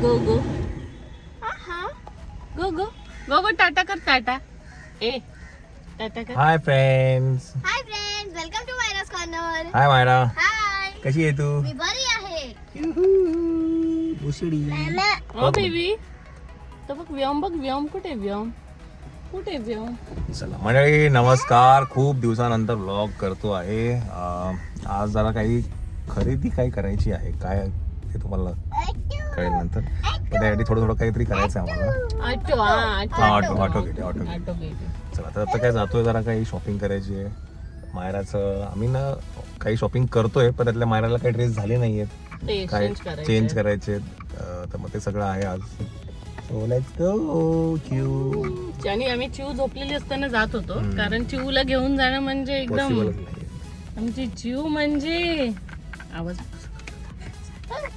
गो गो गो गो गो गो टाटा कर टाटा. ए टाटा कर. Hi friends. Hi friends, welcome to Myra's corner. Hi Myra. Hi, कशी आहे तू? मी बरी आहे. उशिडी. ओ बेबी तो बघ व्योम, बघ व्योम कुठे व्योम, कुठे व्योम. चला मंडळी नमस्कार. खूप दिवसानंतर व्लॉग करतो आहे. आज जरा काही खरेदी काही करायची आहे. काय ते तुम्हाला कळेल नंतर. पण त्यासाठी थोडं थोडं काहीतरी करायचं आहे आम्हाला. ऑटो ऑटो घेते. ऑटो घे. चला तर आता काय जातोय, जरा काही शॉपिंग करायची आहे. मायराचं आम्ही ना काही शॉपिंग करतोय, पण त्यातल्या मायराला काही ड्रेस झाले नाहीयेत, काय चेंज करायचे. तर मग ते सगळं आहे आज. So let's go. चिऊ. आणि आम्ही चिऊ झोपलेली असताना जात होतो, कारण चिऊला घेऊन जाणं म्हणजे एकदम पॉसिबलच नाही. आमची चिऊ म्हणजे आवाज. चला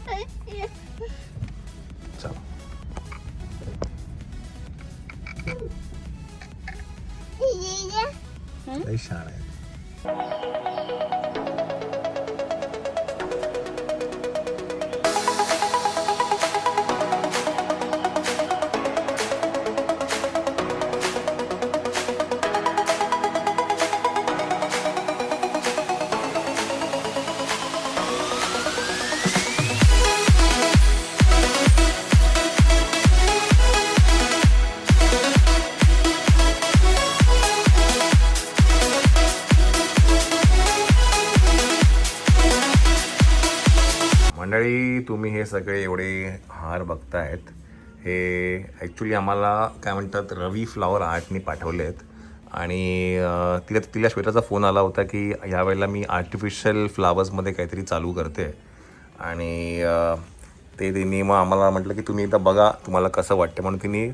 लई छान आहे. मंडळी तुम्ही हे सगळे एवढे हार बघतायत, हे ॲक्च्युली आम्हाला काय म्हणतात रवी फ्लॉवर आर्टनी पाठवले आहेत. आणि तिला श्वेताचा फोन आला होता की यावेळेला मी आर्टिफिशियल फ्लावर्समध्ये काहीतरी चालू करते. आणि ते तिने मग आम्हाला म्हटलं की तुम्ही एकदा बघा तुम्हाला कसं वाटतं. म्हणून तिने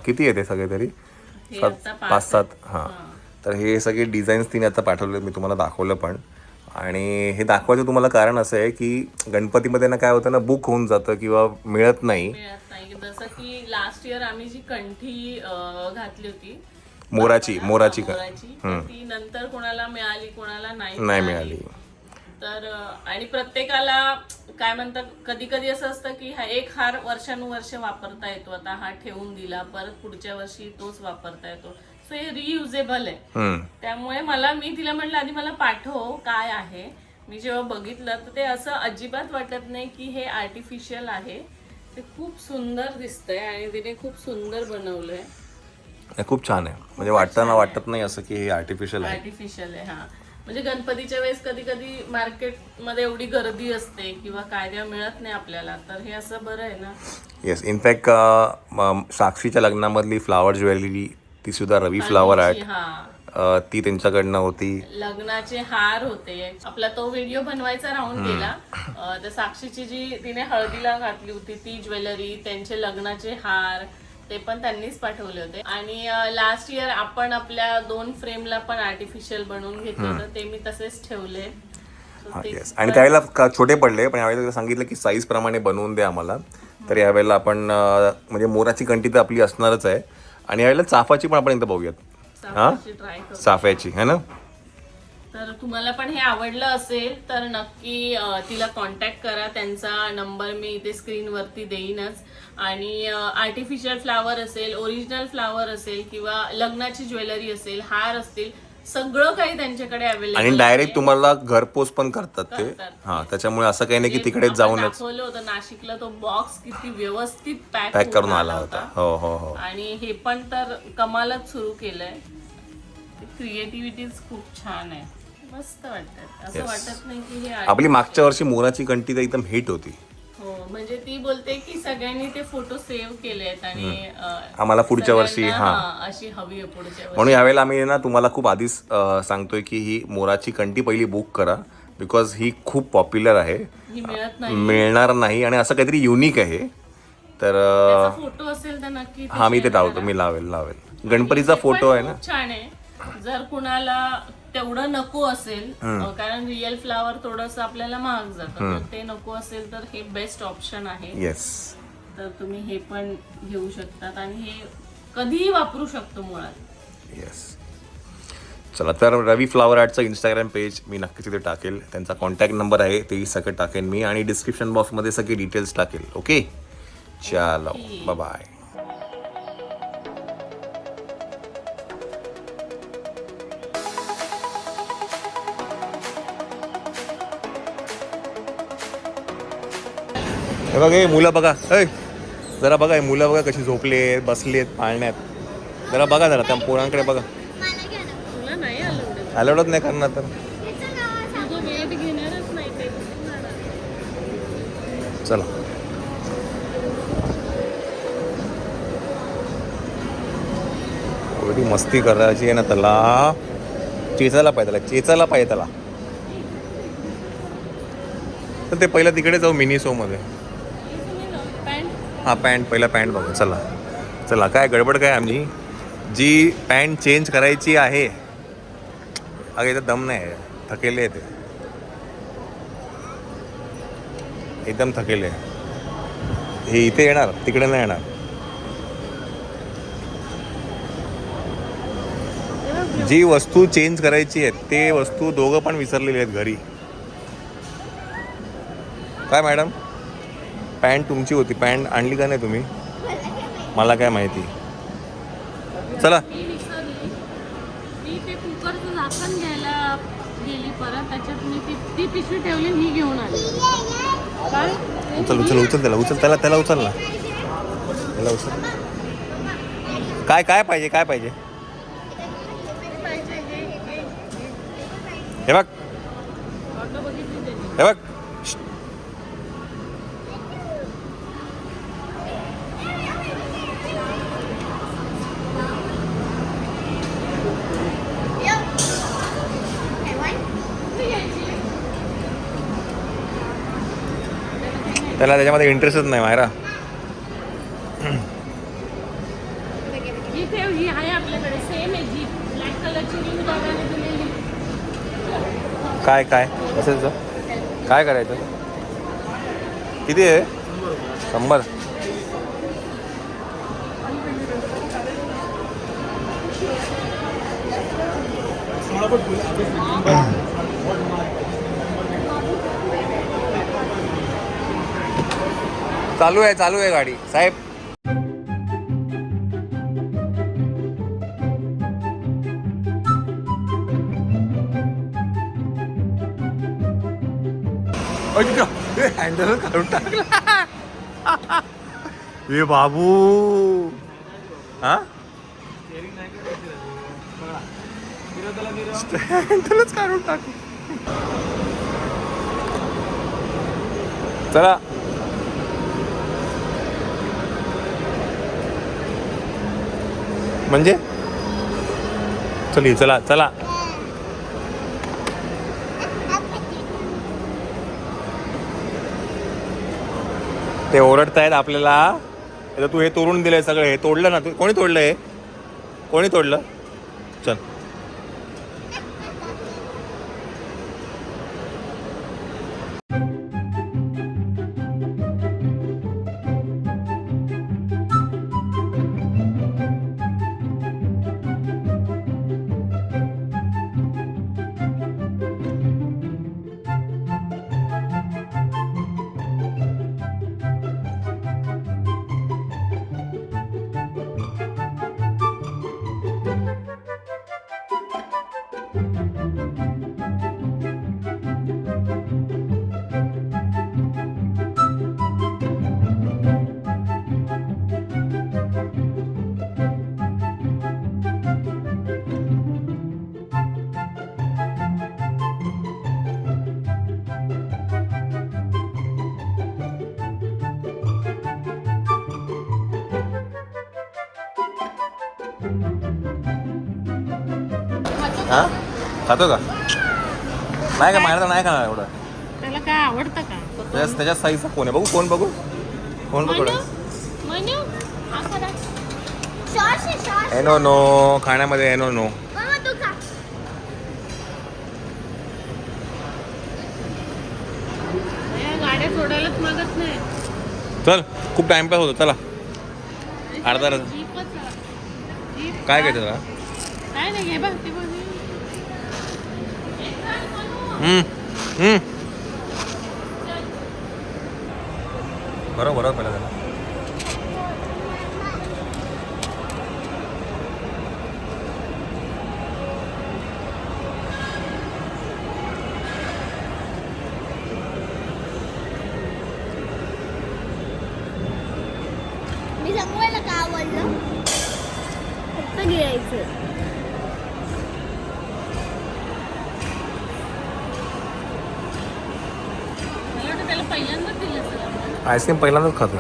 किती येते सगळे तरी 5-7. तर हे सगळे डिझाईन्स तिने आता पाठवले. मी तुम्हाला दाखवलं पण. आणि हे दाखवायचं तुम्हाला कारण असं आहे की गणपतीमध्ये ना काय होतं ना, बुक होऊन जातं किंवा मिळत नाही. जसं की लास्ट इयर आम्ही जी कंठी घातली होती मोराची ती नंतर कोणाला मिळाली, कोणाला नाही मिळाली. तर आणि प्रत्येकाला काय म्हणतात, कधी कधी असं असतं की हा एक हार वर्षानुवर्ष वापरता येतो. आता हा ठेवून दिला, परत पुढच्या वर्षी तोच वापरता येतो. सो हे रियुजेबल आहे. त्यामुळे मी तिला म्हटलं आधी मला पाठव काय आहे. मी जेव्हा बघितलं तर ते असं अजिबात वाटत नाही की हे आर्टिफिशियल आहे. ते खूप सुंदर दिसतंय आणि तिने खूप सुंदर बनवलंय. खूप छान आहे. म्हणजे वाटत नाही असं की हे आर्टिफिशियल आहे. हा म्हणजे गणपतीच्या वेळेस कधी कधी मार्केटमध्ये एवढी गर्दी असते किंवा काय तेव्हा मिळत नाही आपल्याला, तर हे असं बरं आहे ना. येस, इनफॅक्ट साक्षीच्या लग्नामधली फ्लावर ज्वेलरी ती सुद्धा रवी फ्लावर आर्ट ती त्यांच्याकडनं होती. लग्नाचे हार होते. आपला तो व्हिडिओ बनवायचा राहून गेला. तर साक्षीची जी तिने हळदीला घातली होती ती ज्वेलरी, त्यांचे लग्नाचे हार ते पण त्यांनीच पाठवले होते. आणि लास्ट इयर आपण आपल्या 2 फ्रेमला पण आर्टिफिशियल बनवून घेतलं होतं, ते मी तसेच ठेवले. आणि त्यावेळेला छोटे पडले, पण यावेळेला सांगितलं की साईज प्रमाणे बनवून द्या आम्हाला. तर यावेळेला आपण म्हणजे मोराची कंठी तर आपली असणारच आहे. आणि यावेळेला चाफ्याची पण आपण एकदा बघूयात. चाफ्याची है ना. तर तुम्हाला पण हे आवडलं असेल तर नक्की तिला कॉन्टॅक्ट करा. त्यांचा नंबर मी इथे स्क्रीनवरती देईनच. आणि आर्टिफिशियल फ्लावर असेल, ओरिजिनल फ्लावर असेल किंवा लग्नाची ज्वेलरी असेल, हार असतील, सगळं काही त्यांच्याकडे अवेलेबल. आणि डायरेक्ट तुम्हाला घरपोच पण करतात ते. त्याच्यामुळे असं काही नाही की तिकडेच जाऊनच. दाखवलं होतं नाशिकला तो बॉक्स किती व्यवस्थित पॅक करून आला होता. हो. आणि हे पण तर कमालच सुरू केलंय. क्रिएटिव्हिटी खूप छान आहे, मस्त वाटत. असं वाटत नाही की हे आपली मागच्या वर्षी मोराची कंठी तर एकदम हिट होती. हो, म्हणजे ती बोलते की सगळ्यांनी ते फोटो सेव्ह केलेत आणि आम्हाला पुढच्या वर्षी अशी हवी आहे पुढच्या वर्षी. म्हणून यावेळेला आम्ही ना तुम्हाला खूप आधीच सांगतोय की ही मोराची कंठी पहिली बुक करा, बिकॉज ही खूप पॉप्युलर आहे. मिळणार नाही आणि असं काहीतरी युनिक आहे. तर फोटो असेल तर नक्की. मी ते मी लावेल. गणपतीचा फोटो आहे ना, छान आहे. जर कुणाला तेवढं नको असेल, कारण रिअल फ्लावर थोडस आपल्याला महाग जातं, तर ते नको असेल तर हे बेस्ट ऑप्शन आहे. येस, तर तुम्ही हे पण घेऊ शकतात आणि हे कधीही वापरू शकतो मुळात. येस. चला, तर रवी फ्लावर आर्टचं इंस्टाग्राम पेज मी नक्की तिथे टाकेल. त्यांचा कॉन्टॅक्ट नंबर आहे तेही सगळं टाकेन मी, आणि डिस्क्रिप्शन बॉक्समध्ये सगळे डिटेल्स टाकेल. ओके, चलो बाय बाय. हे बघा, हे मुलं बघा, ऐ जरा बघा, हे मुलं बघा कशी झोपले बसलेत पाळण्यात. जरा बघा, जरा त्या पोरांकडे बघा. मला घ्या ना. तुला नाही आलं अलाउडच नाही करणार तर. याचं नाव सांग. तुझं वेट घेणारच नाही ते. चला, एवढी मस्ती करायची आहे ना त्याला. चेचायला पाहिजे त्याला, चेचायला पाहिजे त्याला. तर ते पहिलं तिकडे जाऊ मिनी शो मध्ये. पॅन्ट हां, पॅन्ट, पहिला पॅन्ट बघू. चला चला, काय गडबड काय आमची. जी पॅन्ट चेंज करायची आहे, अगं इथं दम नाही आहे, थकेले आहे ते, एकदम थकेले आहे. हे इथे येणार, तिकडे नाही येणार. जी वस्तू चेंज करायची आहे ते वस्तू दोघं पण विसरलेली आहेत घरी. काय मॅडम, पॅन्ट तुमची होती, पॅन्ट आणली का नाही तुम्ही? मला काय माहिती. चला, मी विसरली. मी ते कुकरचं झाकण घ्यायला गेली परत, त्याच्यात मी ती पिशवी ठेवली आणि ही घेऊन आली. काय उचल उचल उचल त्याला, उचल त्याला, त्याला उचल ना, त्याला उचल. काय काय पाहिजे, काय पाहिजे? हे बघ, ऑटो बघितली त्याची. हे बघ. त्याला त्याच्यामध्ये इंटरेस्टच नाही मायरा. ही ठेव, ही आहे आपल्याकडे, सेम आहे जी ब्लॅक कलरची रिंग दादाने दिलेली. काय काय असेल काय करायचं? किती आहे? 100. चालू आहे गाडी साहेब. हँडल काढून टाकला. हे बाबू, हा हँडलच काढून टाकू. चला, म्हणजे चला चला. ते ओरडतायत आपल्याला. आता तू हे तोडून दिलंय सगळं, हे तोडलं ना तू. कोणी तोडलं हे? कोणी तोडलं? चल, हा खातो का? नाही का, माझ्या नाही का एवढं. त्याला काय आवडतं का? त्याच्या साईजचा कोण आहे बघू, कोण बघू, कोण बघू. मनू एनो नो, खाण्यामध्ये एनो नो. गाड्या सोडायलाच मागत नाही. चल, खूप टाइमपास होतो. चला, अर्धा जीपच. काय घ्यायचं तुला? काय नाही घे बघ, ते बघ. बरोबर पहिला झाला. मी सांगूया का आवडलं फक्त गिळायचं. मला वाटतं त्याला पहिल्यांदाच दिलं सर आईस्क्रीम पहिल्यांदाच खातो.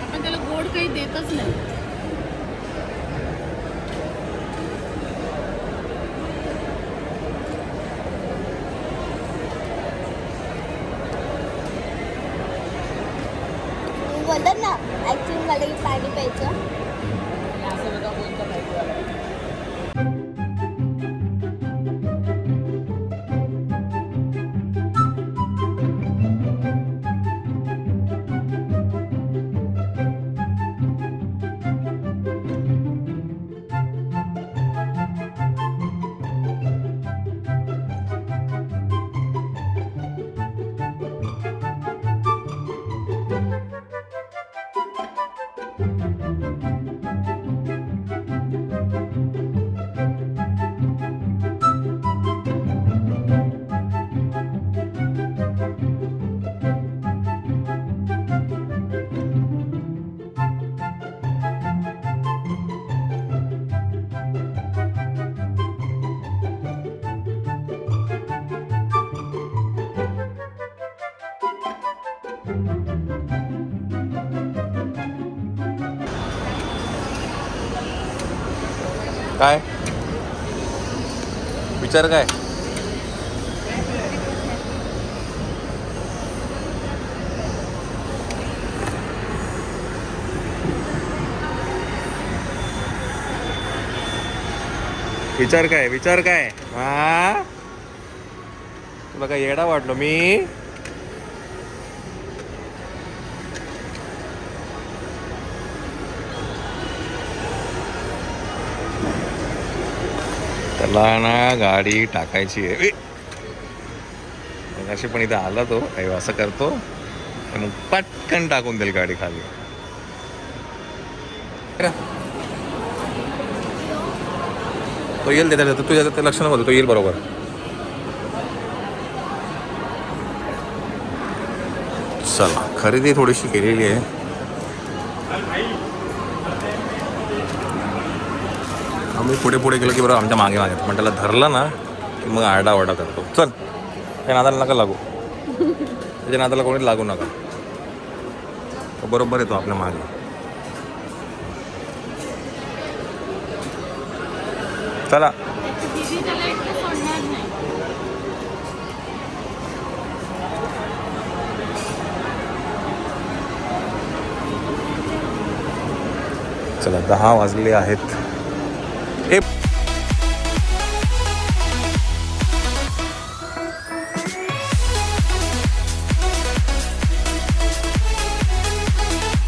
आपण त्याला गोड काही देतच नाही. बोलतात ना ऍक्च्युअली मला पाणी प्यायचं. असं बघा बोलतं माहिती. काय विचार काय? विचार काय? विचार काय? हा तुला काय येडा वाटलो मी? त्याला ना गाडी टाकायची आहे. अशी पण इथं आला तो काही असं करतो मग पटकन टाकून देईल गाडी खाली. तो येईल देता तुझ्या ते लक्ष नको, तो येईल बरोबर. चला खरेदी थोडीशी केलेली आहे. आम्ही पुढे पुढे गेलो की बरोबर आमच्या मागे मागे पण त्याला धरलं ना की मग आरडाओरडा करतो. चल त्या नादाला नका लागू, त्याच्या नादाला कोणी लागू नका. तो बरोबर येतो आपल्या मागे. चला दीदी त्याला एकटं सोडणार नाही. चला 10 वाजले आहेत.